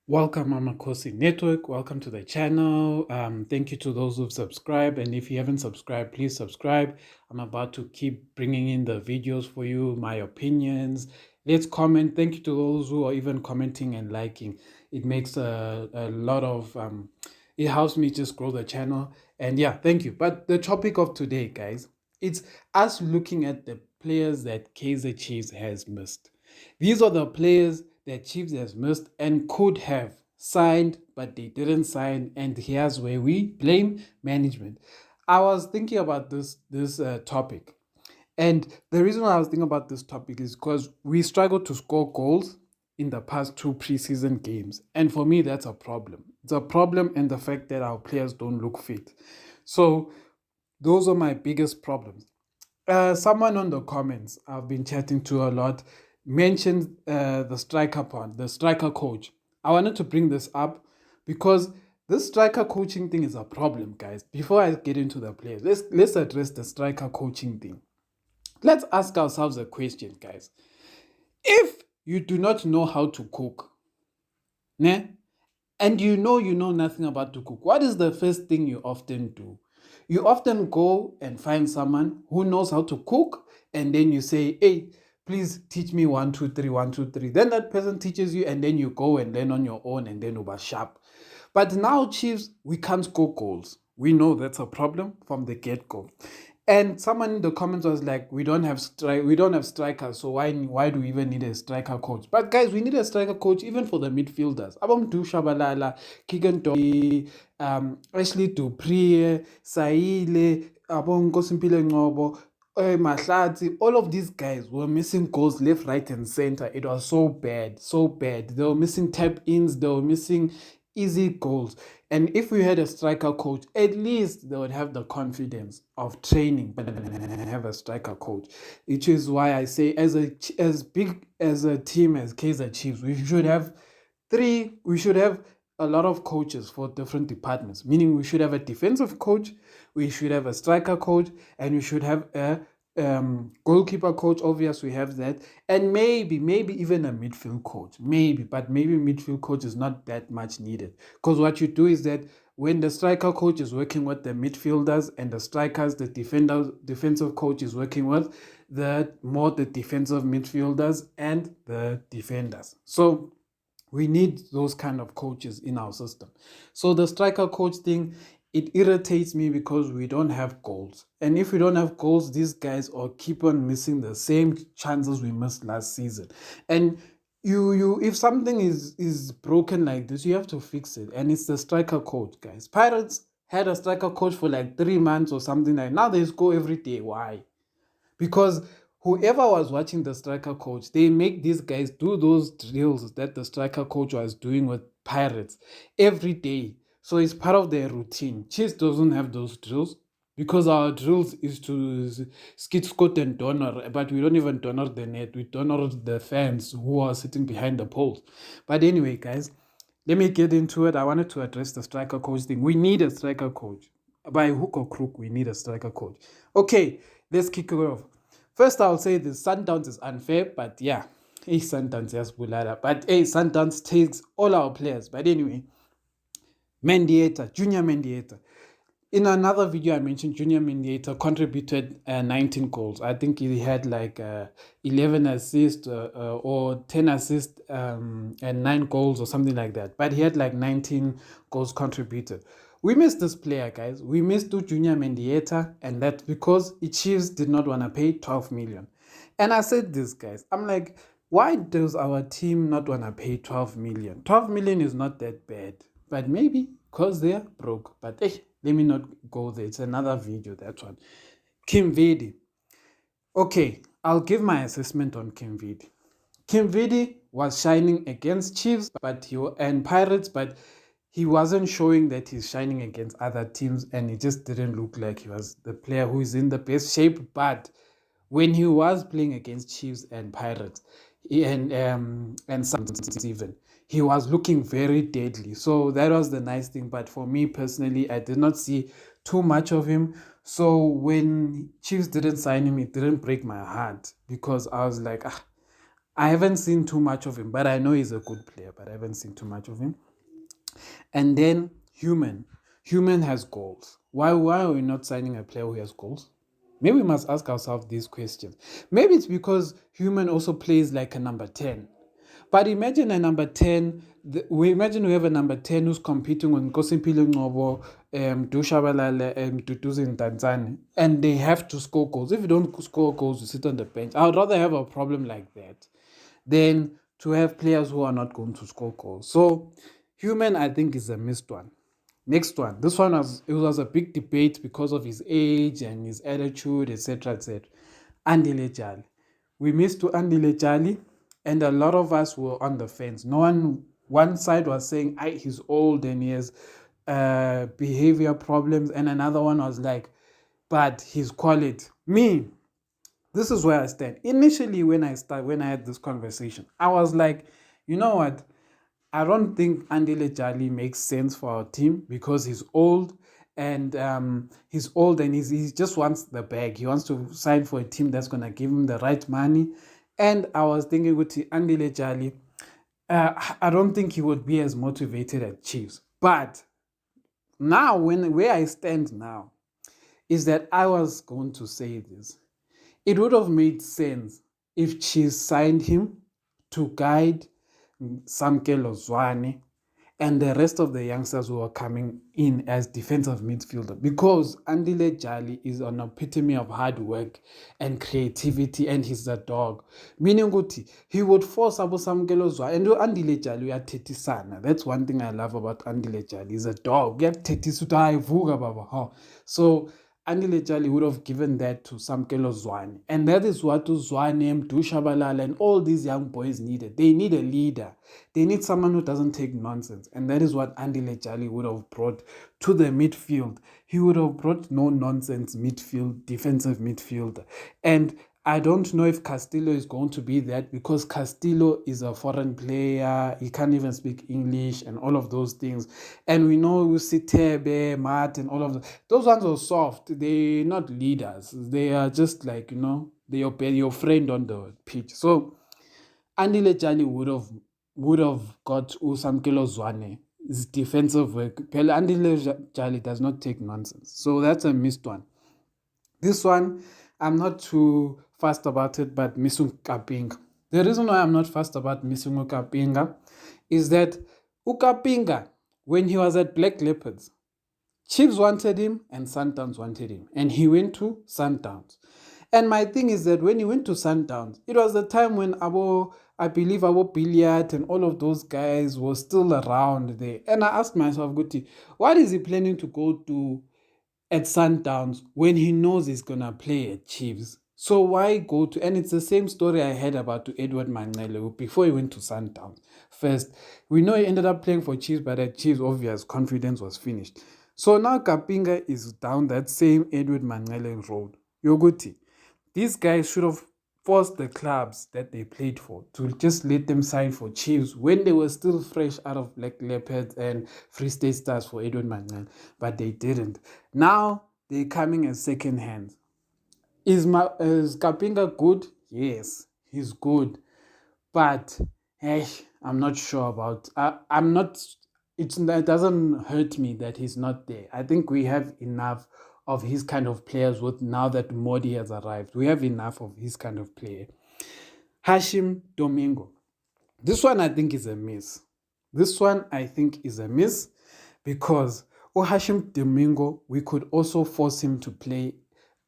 Welcome, Amakhosi Network. Welcome to the channel. Thank you to those who've subscribed. And if you haven't subscribed, please subscribe. I'm about to keep bringing in the videos for you, my opinions. Let's comment. Thank you to those who are even commenting and liking. It makes a lot of, it helps me just grow the channel. And yeah, thank you. But the topic of today, guys, it's us looking at the players that Kaizer Chiefs has missed. These are the players that Chiefs has missed and could have signed, but they didn't sign. And here's where we blame management. I was thinking about this topic, and the reason why I was thinking about this topic is because we struggled to score goals in the past two preseason games, and for me, that's a problem. It's a problem, and the fact that our players don't look fit. So those are my biggest problems. Someone on the comments I've been chatting to a lot mentioned the striker coach. I wanted to bring this up because this striker coaching thing is a problem, guys. Before I get into the players, let's address the striker coaching thing. Let's ask ourselves a question, guys. If you do not know how to cook, ne, and you know nothing about to cook, what is the first thing you often do? You often go and find someone who knows how to cook, and then you say, hey, please teach me 1, 2, 3, 1, 2, 3. Then that person teaches you, and then you go and learn on your own, and then over sharp. But now, Chiefs, we can't score goals. We know that's a problem from the get-go. And someone in the comments was like, we don't have strikers, so why do we even need a striker coach? But guys, we need a striker coach even for the midfielders. Abamdu Shabalala, Keegan Dolly, Ashley Dupree, Saile, Abongo Simpile Ngobo, Mahlatsi, all of these guys were missing goals left, right, and center. It was so bad, so bad. They were missing tap-ins, they were missing easy goals. And if we had a striker coach, at least they would have the confidence of training, but have a striker coach. Which is why I say, as big as a team as Kaizer Chiefs, we should have a lot of coaches for different departments. Meaning, we should have a defensive coach, we should have a striker coach, and we should have a goalkeeper coach. Obviously, we have that, and maybe even a midfield coach, but maybe midfield coach is not that much needed, because what you do is that when the striker coach is working with the midfielders and the strikers, the defensive coach is working with the defensive midfielders and the defenders. So we need those kind of coaches in our system. So the striker coach thing, it irritates me because we don't have goals. And if we don't have goals, these guys are keep on missing the same chances we missed last season. And you if something is broken like this, you have to fix it. And it's the striker coach, guys. Pirates had a striker coach for like 3 months or something like now they score every day. Why? Because whoever was watching the striker coach, they make these guys do those drills that the striker coach was doing with Pirates every day. So it's part of their routine. Chiefs doesn't have those drills because our drills is to skid, squat, and donor, but we don't even donor the net. We donor the fans who are sitting behind the poles. But anyway, guys, let me get into it. I wanted to address the striker coach thing. We need a striker coach. By hook or crook, we need a striker coach. Okay, let's kick it off. First, I'll say the Sundowns is unfair, but yeah, Sundowns has Bulada. But Sundowns takes all our players. But anyway, Junior Mendieta. In another video, I mentioned Junior Mendieta contributed 19 goals. I think he had like 11 assists or 10 assists and 9 goals or something like that. But he had like 19 goals contributed. We missed this player, guys. We missed Junior Mendieta, and that's because the Chiefs did not want to pay 12 million. And I said this, guys. I'm like, why does our team not want to pay 12 million? 12 million is not that bad, but maybe because they're broke. But let me not go there. It's another video, that one. Kim Vidi. Okay, I'll give my assessment on Kim Vidi. Kim Vidi was shining against Chiefs and Pirates, but he wasn't showing that he's shining against other teams, and it just didn't look like he was the player who is in the best shape. But when he was playing against Chiefs and Pirates, and some even, he was looking very deadly. So that was the nice thing. But for me personally, I did not see too much of him. So when Chiefs didn't sign him, it didn't break my heart because I was like, I haven't seen too much of him, but I know he's a good player, but I haven't seen too much of him. And then Human. Human has goals. Why are we not signing a player who has goals? Maybe we must ask ourselves these questions. Maybe it's because Human also plays like a number 10. But imagine a number 10, we have a number 10 who's competing with Nkosimpilo Ngcobo, Dushabalala, and Duduzin Tanzani, and they have to score goals. If you don't score goals, you sit on the bench. I would rather have a problem like that than to have players who are not going to score goals. So, Human, I think, is a missed one. Next one. This one was a big debate because of his age and his attitude, etc. etc. Andile Jali. We missed to Andile Jali, and a lot of us were on the fence. One side was saying, he's old and he has behavior problems, and another one was like, but his quality. Me, this is where I stand. Initially, when I had this conversation, I was like, you know what? I don't think Andile Jali makes sense for our team because he's old and he just wants the bag. He wants to sign for a team that's gonna give him the right money. And I was thinking with Andile Jali, I don't think he would be as motivated at Chiefs. But now, where I stand now, is that I was going to say this. It would have made sense if Chiefs signed him to guide Samkelo Zwane and the rest of the youngsters who are coming in as defensive midfielder, because Andile Jali is an epitome of hard work and creativity, and he's a dog. Meaning Guti, he would force Abu Samkelo Zwane, and Andile Jali we are tetisana. That's one thing I love about Andile Jali. He's a dog. We have tetisuta vuga baba. So Andile Jali would have given that to Samkelo Zwane. And that is what Zwane, Dushabalala, and all these young boys needed. They need a leader. They need someone who doesn't take nonsense. And that is what Andile Jali would have brought to the midfield. He would have brought no-nonsense midfield, defensive midfielder. And I don't know if Castillo is going to be that, because Castillo is a foreign player. He can't even speak English and all of those things. And we know Sitebe, Matt, and all of those ones are soft. They're not leaders. They are just like, they obey your friend on the pitch. So Andile Jali would have got Usamkelo Zwane. His defensive work. Andile Jali does not take nonsense. So that's a missed one. This one, I'm not too fast about it, but missing Kapinga. The reason why I'm not fast about missing Kapinga is that Kapinga, when he was at Black Leopards, Chiefs wanted him and Sundowns wanted him. And he went to Sundowns. And my thing is that when he went to Sundowns, it was the time when I believe Abo Billiard and all of those guys were still around there. And I asked myself, Guti, what is he planning to go to at Sundowns when he knows he's gonna play at Chiefs? So why go to? And it's the same story I heard about to Edward Manele before he went to Sundowns. First, we know he ended up playing for Chiefs, but at Chiefs, obvious confidence was finished. So now Kapinga is down that same Edward Manele road. Yoguti, these guys should have forced the clubs that they played for to just let them sign for Chiefs when they were still fresh out of Black Leopards and Free State Stars for Edwin Manuel, but they didn't. Now they're coming as second hand. Is Kapinga good? Yes, he's good, but hey, I'm not sure about. I'm not. It doesn't hurt me that he's not there. I think we have enough of his kind of players with now that Modi has arrived. We have enough of his kind of player. Hashim Domingo. This one I think is a miss. This one I think is a miss because Hashim Domingo, we could also force him to play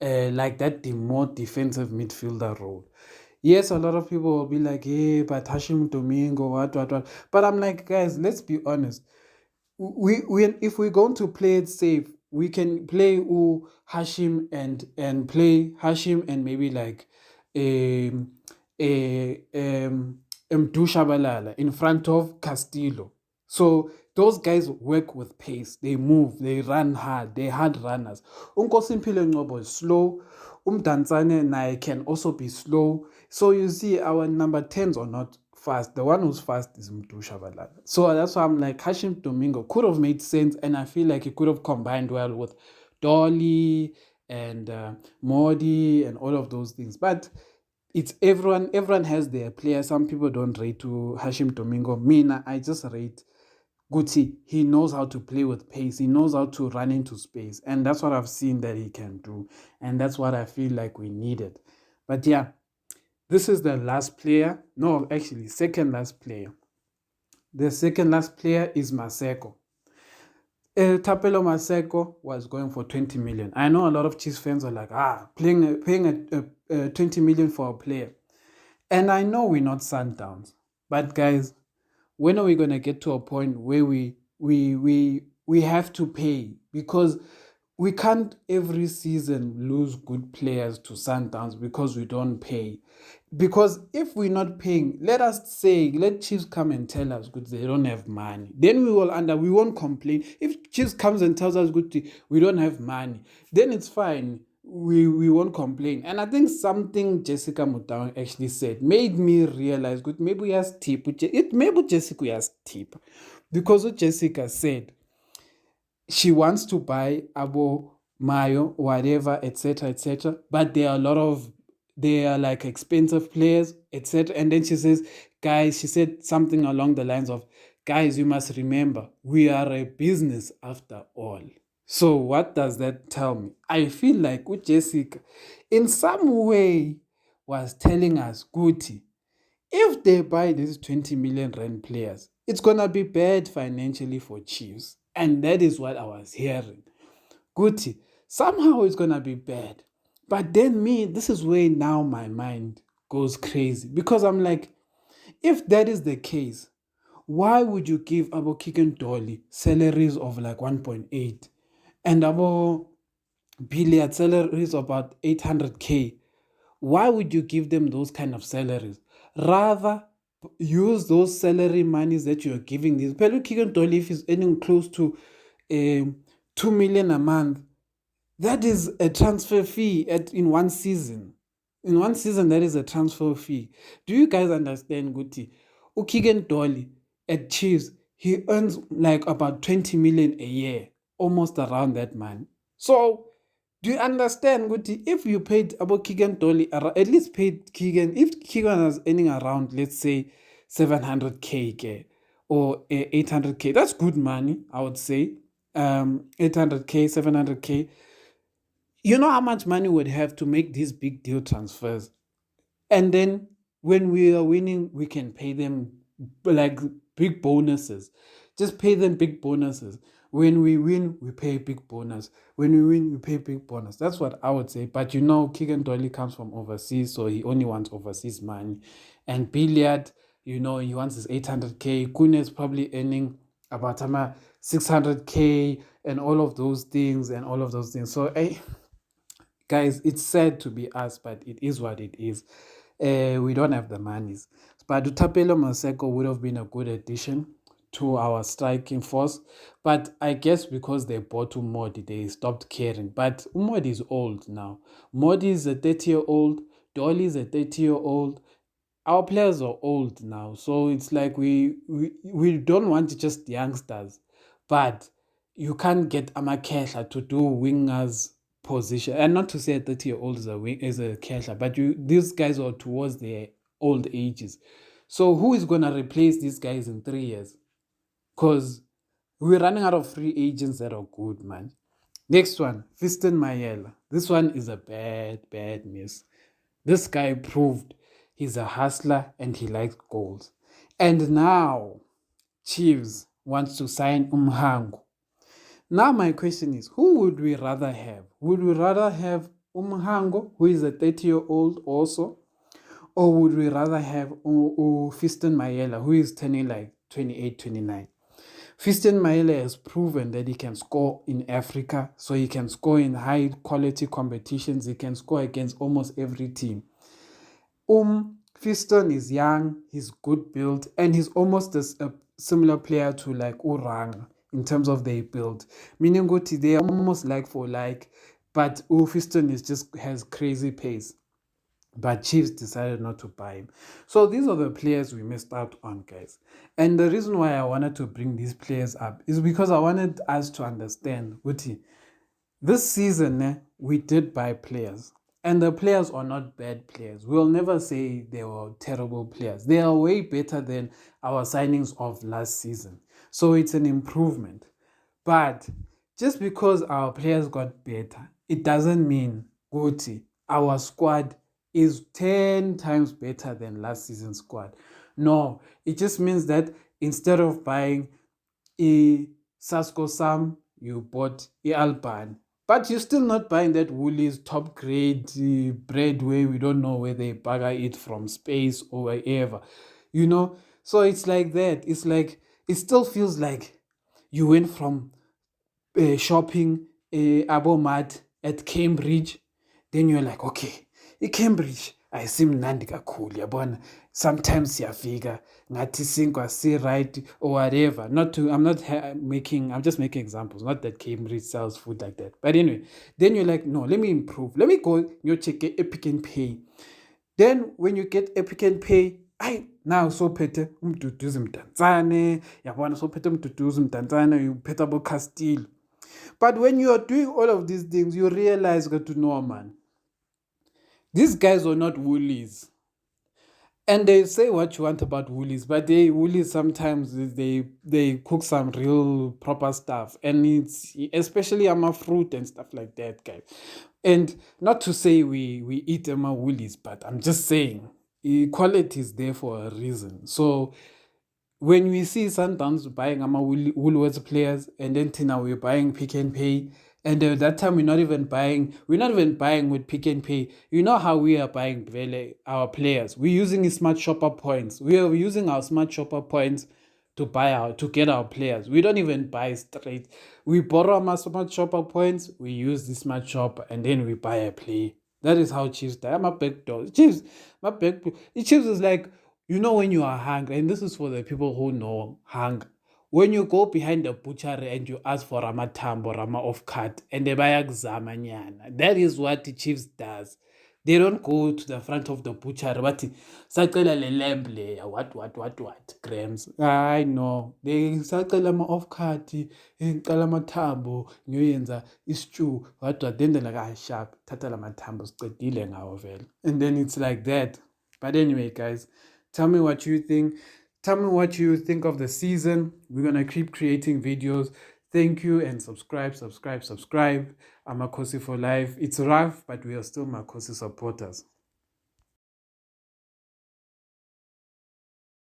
like that the more defensive midfielder role. Yes, a lot of people will be like, hey, but Hashim Domingo, what. But I'm like, guys, let's be honest. We if we're going to play it safe, we can play Hashim and play Hashim and maybe like um a Dushabalala in front of Castillo. So those guys work with pace. They move. They run hard. They're hard runners. Nkosimpilo Ngcobo is slow. Umdantsane Nai can also be slow. So you see, our number 10s are not fast. The one who's fast is Dushabalala. So that's why I'm like, Hashim Domingo could have made sense, and I feel like he could have combined well with Dolly and Modi and all of those things. But it's everyone has their player. Some people don't rate to Hashim Domingo. Mina, I just rate Guti. He knows how to play with pace. He knows how to run into space. And that's what I've seen that he can do. And that's what I feel like we needed. But yeah, this is the last player. No, actually, second last player. The second last player is Maseko. Tapelo Maseko was going for 20 million. I know a lot of Chiefs fans are like, paying a 20 million for a player. And I know we're not Sundowns, but guys, when are we gonna get to a point where we have to pay? Because we can't every season lose good players to Sundowns because we don't pay. Because if we're not paying, let Chiefs come and tell us good they don't have money. Then we won't complain. If Chiefs comes and tells us good we don't have money, then it's fine. We won't complain. And I think something Jessica Mutang actually said made me realize good maybe has tip. Maybe Jessica has tip. Because what Jessica said, she wants to buy Abo Mayo, whatever, etc., etc. But there are a lot of they are like expensive players, etc. And then she says, guys, she said something along the lines of, guys, you must remember, we are a business after all. So what does that tell me? I feel like with Jessica, in some way, was telling us, Guti, if they buy these 20 million rand players, it's gonna be bad financially for Chiefs. And that is what I was hearing. Guti, somehow it's gonna be bad. But then this is where now my mind goes crazy. Because I'm like, if that is the case, why would you give Abo Kiken Dolly salaries of like 1.8 and Abo Billiard salaries of about 800K? Why would you give them those kind of salaries? Rather, use those salary monies that you're giving these. Pelu Kiken Dolly, if he's earning close to 2 million a month, that is a transfer fee in one season. In one season, that is a transfer fee. Do you guys understand, Guti? Ukigen Dolly at Chiefs, he earns like about 20 million a year, almost around that man. So, do you understand, Guti? If you paid about Keegan Dolly, at least paid Keegan, if Keegan was earning around, let's say, 700K or 800K, that's good money, I would say. 800K, 700K. You know how much money we'd have to make these big deal transfers. And then when we are winning, we can pay them like big bonuses. Just pay them big bonuses. When we win, we pay big bonus. When we win, we pay big bonus. That's what I would say. But Keegan Dolly comes from overseas, so he only wants overseas money. And Billiard, he wants his 800K. Kune is probably earning about 600K and all of those things So, guys, it's sad to be us, but it is what it is. We don't have the monies. But Utapelo Maseko would have been a good addition to our striking force. But I guess because they bought Umodi, they stopped caring. But Umodi is old now. Modi is a 30-year-old. Dolly is a 30-year-old. Our players are old now. So it's like we don't want just youngsters. But you can't get Amakhosi to do wingers position. And not to say a 30-year-old is a catcher, but these guys are towards their old ages. So who is gonna replace these guys in 3 years? Because we're running out of free agents that are good, man. Next one, Fiston Mayela. This one is a bad miss. This guy proved he's a hustler and he likes goals. And now Chiefs wants to sign Umhango. Now my question is, who would we rather have? Would we rather have Umhango, who is a 30-year-old also? Or would we rather have Fiston Mayela, who is turning like 28, 29? Fiston Mayela has proven that he can score in Africa, so he can score in high-quality competitions. He can score against almost every team. Fiston is young, he's good built, and he's almost a similar player to like Urang in terms of their build. Meaning they are almost like for like, but Fiston has crazy pace. But Chiefs decided not to buy him. So these are the players we missed out on, guys. And the reason why I wanted to bring these players up is because I wanted us to understand, Guti, this season we did buy players. And the players are not bad players. We'll never say they were terrible players. They are way better than our signings of last season. So it's an improvement. But just because our players got better, it doesn't mean Guti, our squad is 10 times better than last season's squad. No, it just means that instead of buying a Sasko Sam, you bought a Alban. But you're still not buying that Woolies top grade bread where we don't know where they bugger it from, space or wherever. You know? So it's like that. It's like, it still feels like you went from shopping Abomat at Cambridge. Then you're like, okay, Cambridge ayisimnandi kakhulu yabona. Sometimes siyafika ngathi sinkwa si right or whatever. Not to, I'm not making, I'm just making examples. Not that Cambridge sells food like that. But anyway, then you're like, no, let me improve. Let me go, you check Epic and Pay. Then when you get Epic and Pay, I now so pete umduduzi mdantsane, yabona so pete umduduzi mdantsane, you pete abo Castile. But when you are doing all of these things, you realize that no, man, these guys are not Woolies. And they say what you want about Woolies, but they Woolies sometimes they cook some real proper stuff, and it's especially fruit and stuff like that, guys. And not to say we eat Woolies, but I'm just saying quality is there for a reason. So when we see Sundowns buying Woolworths players, and then Tina we're buying Pick and Pay, and that time we're not even buying with Pick and Pay. You know how we are buying our players. We're using smart shopper points. We are using our smart shopper points to get our players. We don't even buy straight. We borrow our smart shopper points, we use the smart shop, and then we buy a play. That is how Chiefs die. I'm a back door. Chiefs, my back. Chiefs is like, you know, when you are hungry, and this is for the people who know hunger. When you go behind the butchery and you ask for Rama Tambo, Rama off cut, and they buy Zamanyana. That is what the Chiefs does. They don't go to the front of the butcher, but sacela le lamb layer, what, grams. I know. They sacela ma off cut, ngicela amathambo, ngiyoyenza stew, what, then they're like, sharp, thatha amathambo, sicedile ngawo vele. And then it's like that. But anyway, guys, tell me what you think. Tell me what you think of the season. We're gonna keep creating videos. Thank you, and subscribe. Amakhosi for life. It's rough, but we are still Amakhosi supporters.